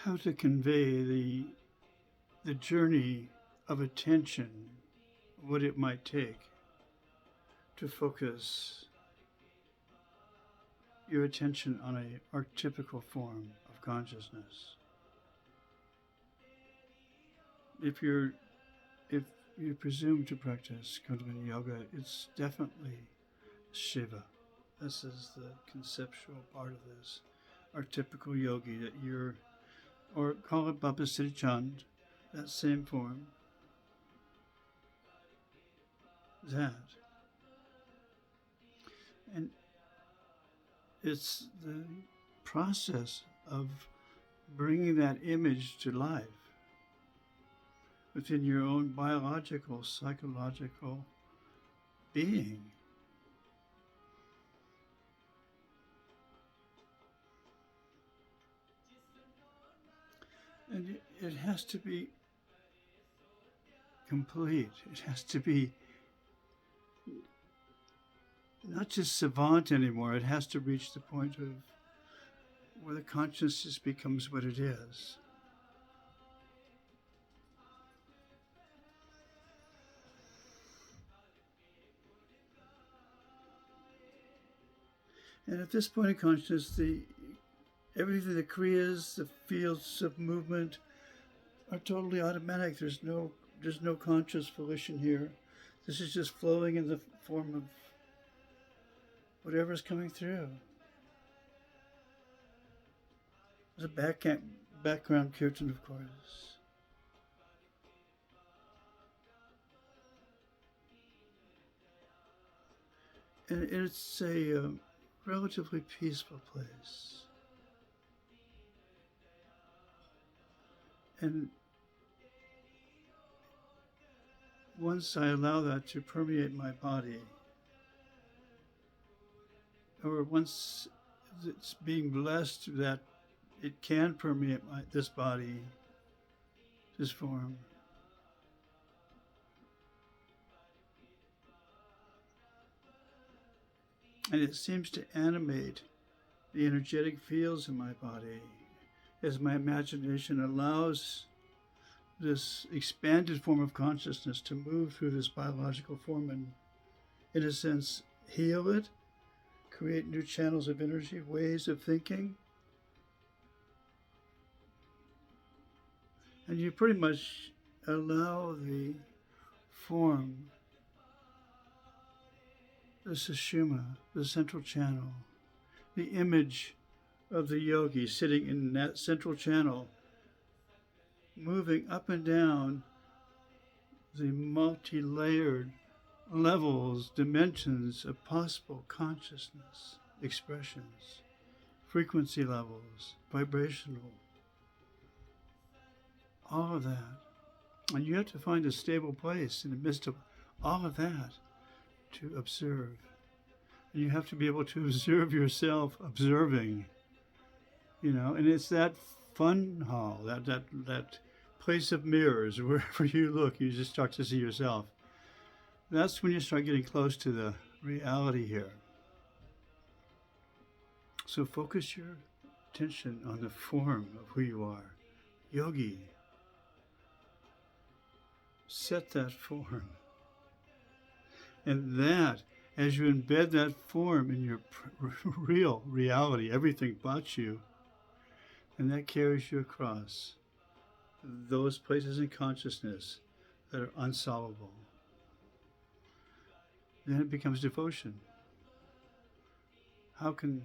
how to convey the journey of attention, what it might take to focus your attention on an archetypical form of consciousness. If you presume to practice Kundalini Yoga, it's definitely Shiva. This is the conceptual part of this archetypical yogi that you're, or call it Baba Siddhi Chand, that same form. That. And it's the process of bringing that image to life within your own biological, psychological being. And it has to be complete. It has to be not just savant anymore. It has to reach the point of where the consciousness becomes what it is. And at this point of consciousness, everything, the kriyas, the fields of movement are totally automatic. There's no conscious volition here. This is just flowing in the form of whatever's coming through. There's a background kirtan, of course. And it's a relatively peaceful place. And once I allow that to permeate my body, or once it's being blessed that it can permeate this body, this form, and it seems to animate the energetic fields in my body as my imagination allows this expanded form of consciousness to move through this biological form and, in a sense, heal it, create new channels of energy, ways of thinking. And you pretty much allow the form, the sushumna, the central channel, the image of the yogi sitting in that central channel, moving up and down the multi-layered levels, dimensions of possible consciousness, expressions, frequency levels, vibrational, all of that. And you have to find a stable place in the midst of all of that to observe. And you have to be able to observe yourself observing, and it's that fun hall, that place of mirrors. Wherever you look, you just start to see yourself. That's when you start getting close to the reality here. So focus your attention on the form of who you are. Yogi. Set that form. And that, as you embed that form in your real reality, everything but you, and that carries you across those places in consciousness that are unsolvable. Then it becomes devotion. How can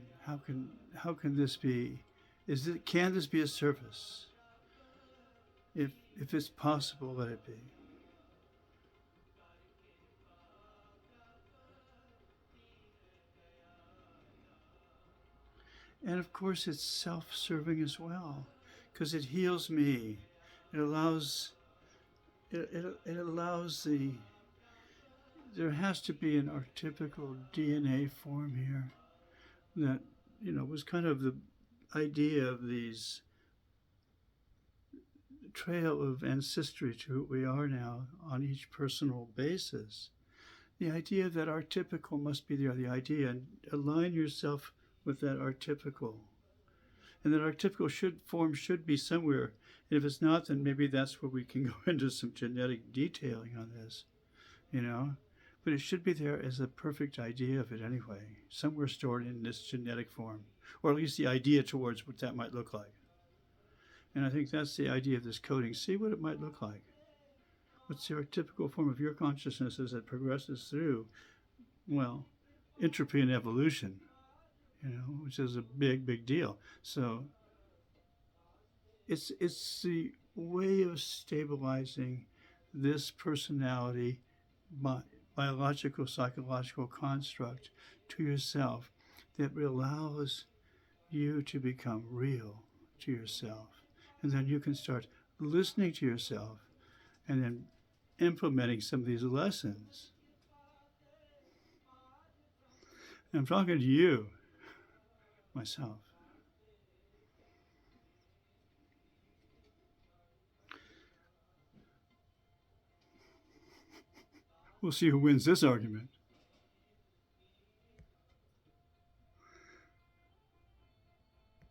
this be? Can this be a service? If it's possible, let it be. And of course, it's self-serving as well, because it heals me. It allows there has to be an archetypical DNA form here that, was kind of the idea of these trail of ancestry to who we are now on each personal basis. The idea that archetypical must be there, the idea, and align yourself with that archetypical. and that archetypical form should be somewhere. And if it's not, then maybe that's where we can go into some genetic detailing on this, you know. But it should be there as a perfect idea of it anyway, somewhere stored in this genetic form, or at least the idea towards what that might look like. And I think that's the idea of this coding. See what it might look like. What's the archetypical form of your consciousness as it progresses through, well, entropy and evolution, which is a big, big deal. So it's the way of stabilizing this personality, biological, psychological construct to yourself that allows you to become real to yourself. And then you can start listening to yourself and then implementing some of these lessons. And I'm talking to you, myself. We'll see who wins this argument.